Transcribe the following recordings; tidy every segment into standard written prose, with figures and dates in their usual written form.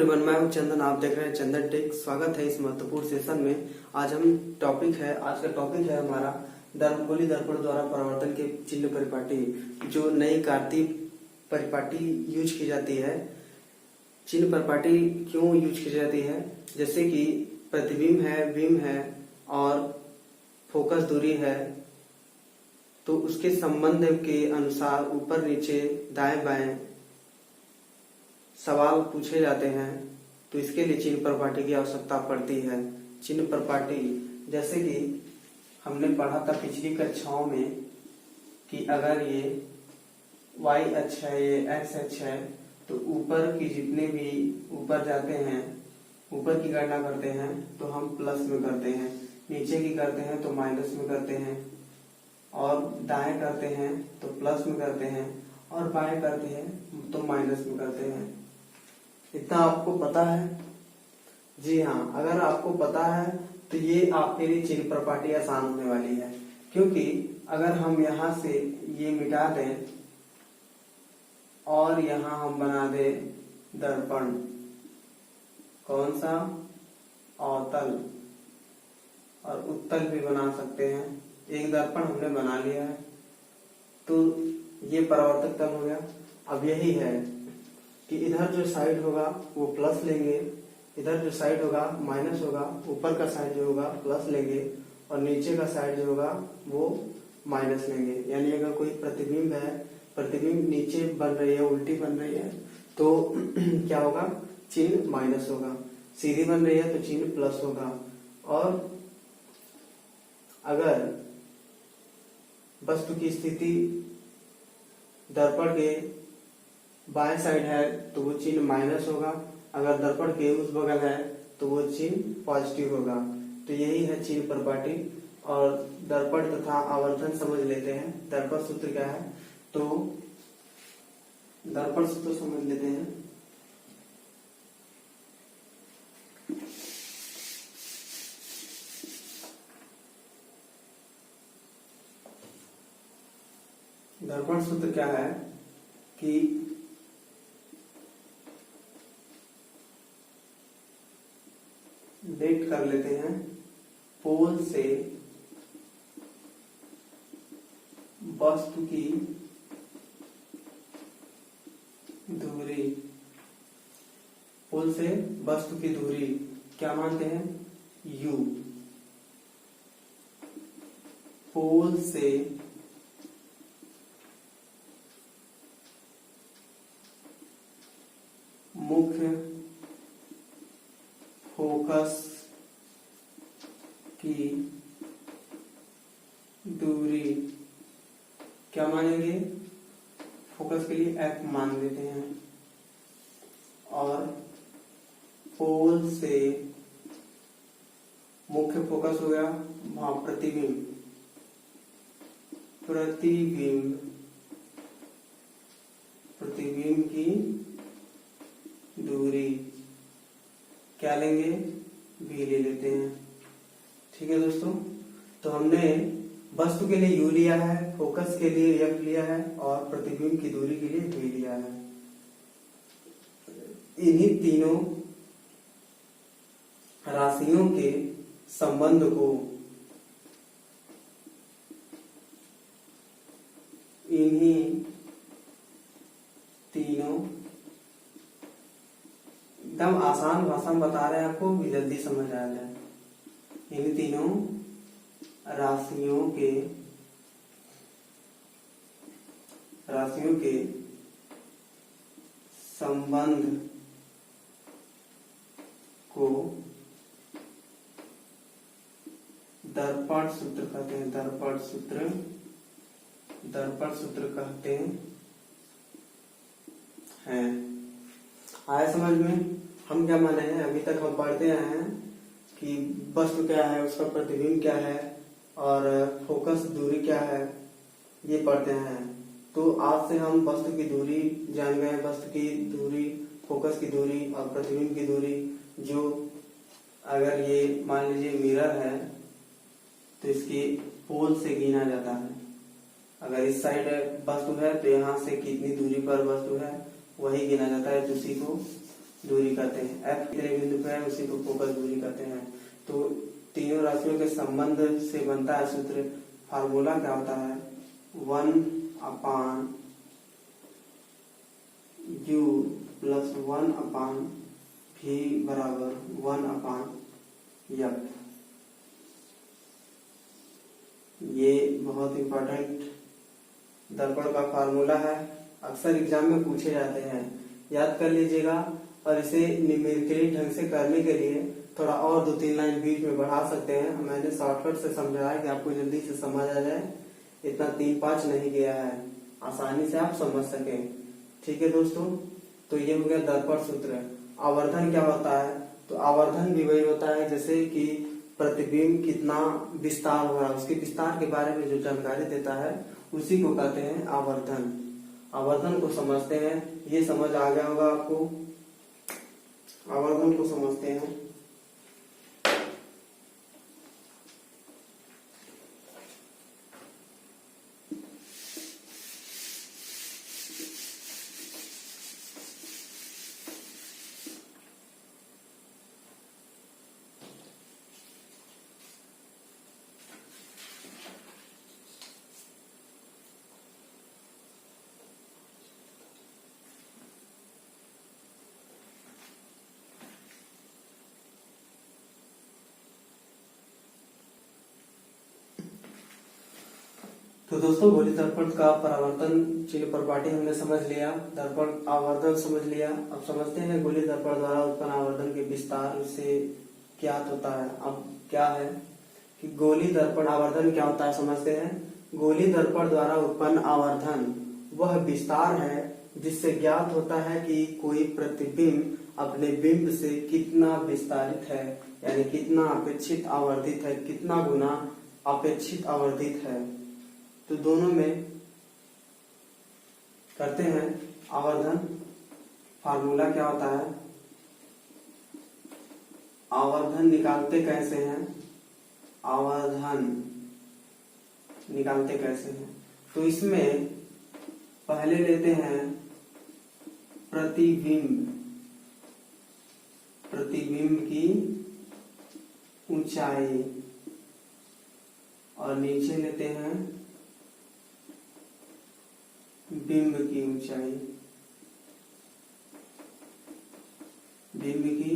Everyone, मैं हूं चंदन। आप देख रहे हैं चंदन टेक। स्वागत है इस महत्वपूर्ण सेशन में। आज का टॉपिक है हमारा दर्पणोली दर्पण द्वारा परावर्तन के चिन्ह परिपाटी, जो नई कार्तीय परिपाटी यूज की जाती है। चिन्ह परिपाटी क्यों यूज की जाती है? जैसे कि प्रतिबिंब है, बिंब है और फोकस दूरी है, तो उसके संबंध के अनुसार ऊपर नीचे दाएं बाएं सवाल पूछे जाते हैं, तो इसके लिए चिन्ह परिपाटी की आवश्यकता पड़ती है। चिन्ह परिपाटी जैसे कि हमने पढ़ा था पिछली कक्षाओं में कि अगर ये y अक्ष है, ये x अक्ष है, तो ऊपर की जितने भी ऊपर जाते हैं, ऊपर की गणना करते हैं तो हम प्लस में करते हैं, नीचे की करते हैं तो माइनस में करते हैं, और दाएं करते हैं तो प्लस में करते हैं, और बाएं करते हैं तो माइनस में करते हैं। इतना आपको पता है? जी हाँ, अगर आपको पता है तो ये आपके लिए चिन्ह परिपाटी आसान होने वाली है, क्योंकि अगर हम यहाँ से ये मिटा दें और यहाँ हम बना दें दर्पण, कौन सा? अवतल और उत्तल भी बना सकते हैं। एक दर्पण हमने बना लिया है, तो ये परावर्तक तल हो गया। अब यही है कि इधर जो साइड होगा वो प्लस लेंगे, इधर जो साइड होगा माइनस होगा, ऊपर का साइड जो होगा प्लस लेंगे और नीचे का साइड जो होगा वो माइनस लेंगे। यानी अगर कोई प्रतिबिंब है, प्रतिबिंब नीचे बन रही है, उल्टी बन रही है, तो क्या होगा? चिन्ह माइनस होगा। सीधी बन रही है तो चिन्ह प्लस होगा। और अगर वस्तु की स्थिति दर्पण के बाएं साइड है तो वो चिन्ह माइनस होगा, अगर दर्पण के उस बगल है तो वो चिन्ह पॉजिटिव होगा। तो यही है चिन्ह परिपाटी। और दर्पण तथा आवर्धन समझ लेते हैं। दर्पण सूत्र क्या है? तो दर्पण सूत्र समझ लेते हैं। दर्पण सूत्र क्या है कि डेट कर लेते हैं। पोल से वस्तु की दूरी, पोल से वस्तु की दूरी क्या मानते हैं? u। पोल से मुख्य फोकस की दूरी क्या मानेंगे? फोकस के लिए f मान देते हैं। और पोल से मुख्य फोकस हो गया वहां प्रतिबिंब, प्रतिबिंब प्रतिबिंब की दूरी क्या लेंगे? v ले लेते हैं। ठीक है दोस्तों, तो हमने वस्तु के लिए u लिया है, फोकस के लिए f लिया है और प्रतिबिंब की दूरी के लिए v लिया है। इन्हीं तीनों राशियों के संबंध को इन्हीं तीनों, एकदम आसान भाषा में बता रहे हैं आपको भी जल्दी समझ आ जाए। इन तीनों राशियों के संबंध को दर्पण सूत्र कहते हैं। दर्पण सूत्र कहते हैं। आया समझ में? हम क्या माने हैं? अभी तक हम पढ़ते आए हैं कि वस्तु क्या है, उसका प्रतिबिंब क्या है और फोकस दूरी क्या है, ये पढ़ते हैं। तो आज से हम वस्तु की दूरी जान गए। वस्तु की दूरी, फोकस की दूरी और प्रतिबिंब की दूरी, जो अगर ये मान लीजिए मिरर है तो इसकी पोल से गिना जाता है। अगर इस साइड वस्तु है तो यहाँ से कितनी दूरी पर वस्तु है वही गिना जाता है। तो उसी को दूरी कहते हैं। एफ कितने बिंदु पे है उसी को फोकस दूरी कहते हैं। तो तीनों राशियों के संबंध से बनता है सूत्र। फार्मूला क्या होता है, 1/u प्लस 1/v बराबर 1/f। ये बहुत इंपॉर्टेंट दर्पण का फार्मूला है, अक्सर एग्जाम में पूछे जाते हैं, याद कर लीजिएगा। और इसे न्यूमेरिकली ढंग से करने के लिए थोड़ा और 2-3 लाइन बीच में बढ़ा सकते हैं। मैंने शॉर्टकट से समझाया कि आपको जल्दी से समझ आ जाए, इतना 3-5 नहीं गया है, आसानी से आप समझ सके। ठीक है दोस्तों, तो ये हो गया दर्पण सूत्र। आवर्धन क्या होता है, तो आवर्धन भी वही होता है जैसे कि प्रतिबिंब कितना विस्तार हो रहा है, उसके विस्तार के बारे में जो जानकारी देता है उसी को कहते हैं आवर्धन। आवर्धन को समझते हैं, ये समझ आ गया होगा आपको। आवर्धन को समझते हैं। तो दोस्तों गोली दर्पण का परावर्तन चिन्ह प्रपाटी हमने समझ लिया, दर्पण आवर्धन समझ लिया। अब समझते हैं गोली दर्पण द्वारा उत्पन्न आवर्धन के विस्तार से ज्ञात होता है। अब क्या है कि गोली दर्पण आवर्धन क्या होता है समझते हैं। गोली दर्पण द्वारा उत्पन्न आवर्धन वह विस्तार है जिससे ज्ञात होता है कि कोई प्रतिबिंब अपने बिंब से कितना विस्तारित है, यानी कितना अपेक्षित आवर्धित है, कितना गुना अपेक्षित आवर्धित है। तो दोनों में करते हैं आवर्धन। फार्मूला क्या होता है, आवर्धन निकालते कैसे हैं, आवर्धन निकालते कैसे हैं, तो इसमें पहले लेते हैं प्रतिबिंब, प्रतिबिंब की ऊंचाई, और नीचे लेते हैं बिंब की ऊंचाई, बिंब की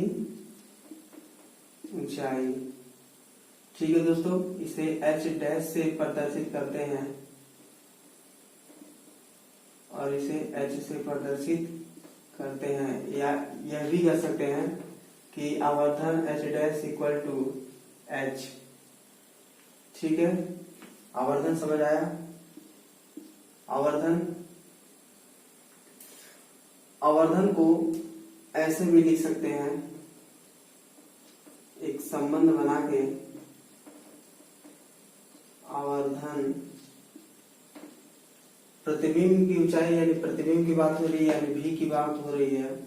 ऊंचाई। ठीक है दोस्तों, इसे h डैश से प्रदर्शित करते हैं और इसे h से प्रदर्शित करते हैं, या यह भी कह सकते हैं कि आवर्धन h dash equal to h। ठीक है, आवर्धन समझ आया। आवर्धन, आवर्धन को ऐसे भी लिख सकते हैं, एक संबंध बना के, आवर्धन प्रतिबिंब की ऊंचाई, यानी प्रतिबिंब की बात हो रही है, यानी v की बात हो रही है,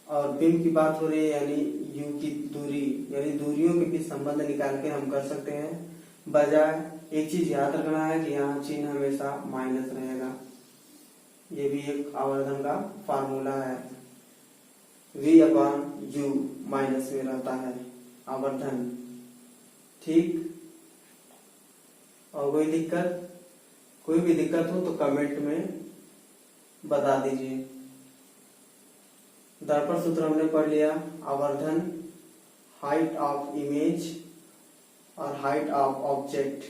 और बिंब की बात हो रही है यानी u की दूरी, यानी दूरियों के बीच संबंध निकाल के हम कर सकते हैं। बजाय एक चीज याद रखना है कि यहाँ चिन्ह हमेशा माइनस रहेगा। ये भी एक आवर्धन का फार्मूला है, v/u माइनस में रहता है आवर्धन। ठीक, और कोई भी दिक्कत हो तो कमेंट में बता दीजिए। दर्पण सूत्र हमने पढ़ लिया। आवर्धन हाइट ऑफ इमेज और हाइट ऑफ ऑब्जेक्ट,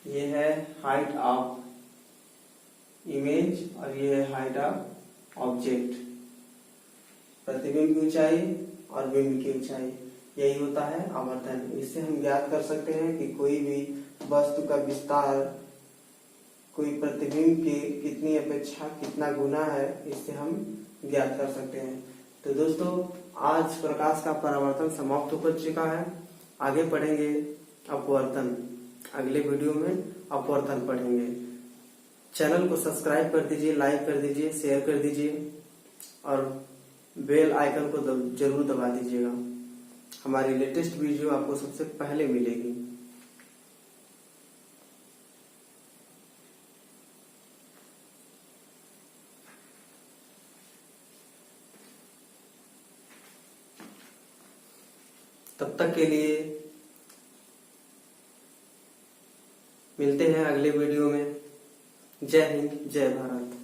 ये है हाइट ऑफ इमेज और ये है हाइट ऑफ ऑब्जेक्ट। प्रतिबिंब की ऊंचाई और बिंब की ऊंचाई, यही होता है आवर्धन। इससे हम ज्ञात कर सकते हैं कि कोई भी वस्तु का विस्तार कोई प्रतिबिंब की कितनी अपेक्षा कितना गुना है, इससे हम ज्ञात कर सकते हैं। तो दोस्तों आज प्रकाश का परावर्तन समाप्त हो चुका है। आगे पढ़ेंगे अपवर्तन, अगले वीडियो में अपवर्तन पढ़ेंगे। चैनल को सब्सक्राइब कर दीजिए, लाइक कर दीजिए, शेयर कर दीजिए और बेल आइकन को जरूर दबा दीजिएगा। हमारी लेटेस्ट वीडियो आपको सबसे पहले मिलेगी। तब तक के लिए मिलते हैं अगले वीडियो में। जय हिंद, जय भारत।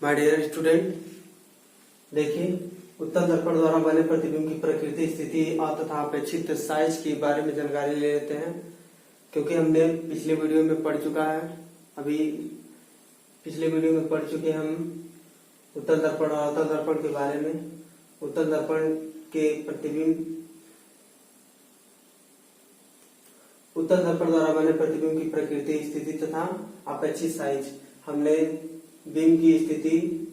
माय डियर स्टूडेंट, देखिए उत्तल दर्पण द्वारा बने प्रतिबिंब की प्रकृति, स्थिति और तथा अपेक्षित साइज के बारे में जानकारी ले लेते हैं, क्योंकि हमने पिछले वीडियो में पढ़ चुका है। अभी पिछले वीडियो में पढ़ चुके हम उत्तल दर्पण और अवतल दर्पण के बारे में। उत्तल दर्पण के प्रतिबिंब, उत्तल दर्पण द्वारा बने प्रतिबिंब की प्रकृति, स्थिति तथा अपेक्षित साइज। हमने बिंब की स्थिति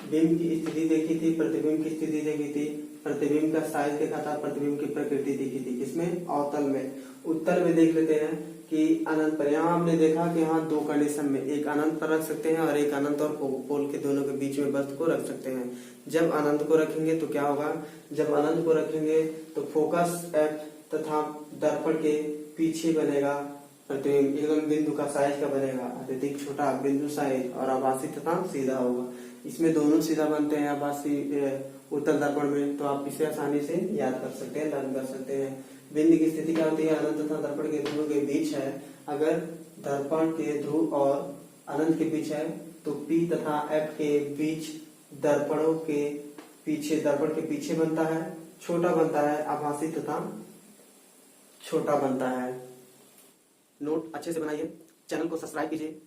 देखी थी, प्रतिबिंब की स्थिति देखी थी, प्रतिबिंब का साइज देखा था, प्रतिबिंब की प्रकृति देखी थी। किसमें? अवतल में। उत्तल में देख लेते हैं कि अनंत पर। यहाँ हमने देखा कि यहाँ दो कंडीशन में, एक अनंत पर रख सकते हैं और एक अनंत और पोल के दोनों के बीच में वस्तु को रख सकते हैं। जब अनंत को रखेंगे तो क्या होगा? जब अनंत को रखेंगे तो फोकस एफ तथा दर्पण के पीछे बनेगा प्रतिबिंब एकदम बिंदु का साइज का बनेगा, अत्यधिक छोटा बिंदु साइज और आभासी तथा सीधा होगा। इसमें दोनों सीधा बनते हैं आभासी उत्तल दर्पण में, तो आप इसे आसानी से याद कर सकते हैं, लर्न कर सकते हैं। बिंदु की स्थिति क्या होती है? अनंत तथा दर्पण के ध्रुव के बीच है। अगर दर्पण के ध्रुव और अनंत के बीच है तो P तथा F के बीच दर्पणों के पीछे, दर्पण के पीछे बनता है, छोटा बनता है, आभासी तथा छोटा बनता है। नोट अच्छे से बनाइए, चैनल को सब्सक्राइब कीजिए।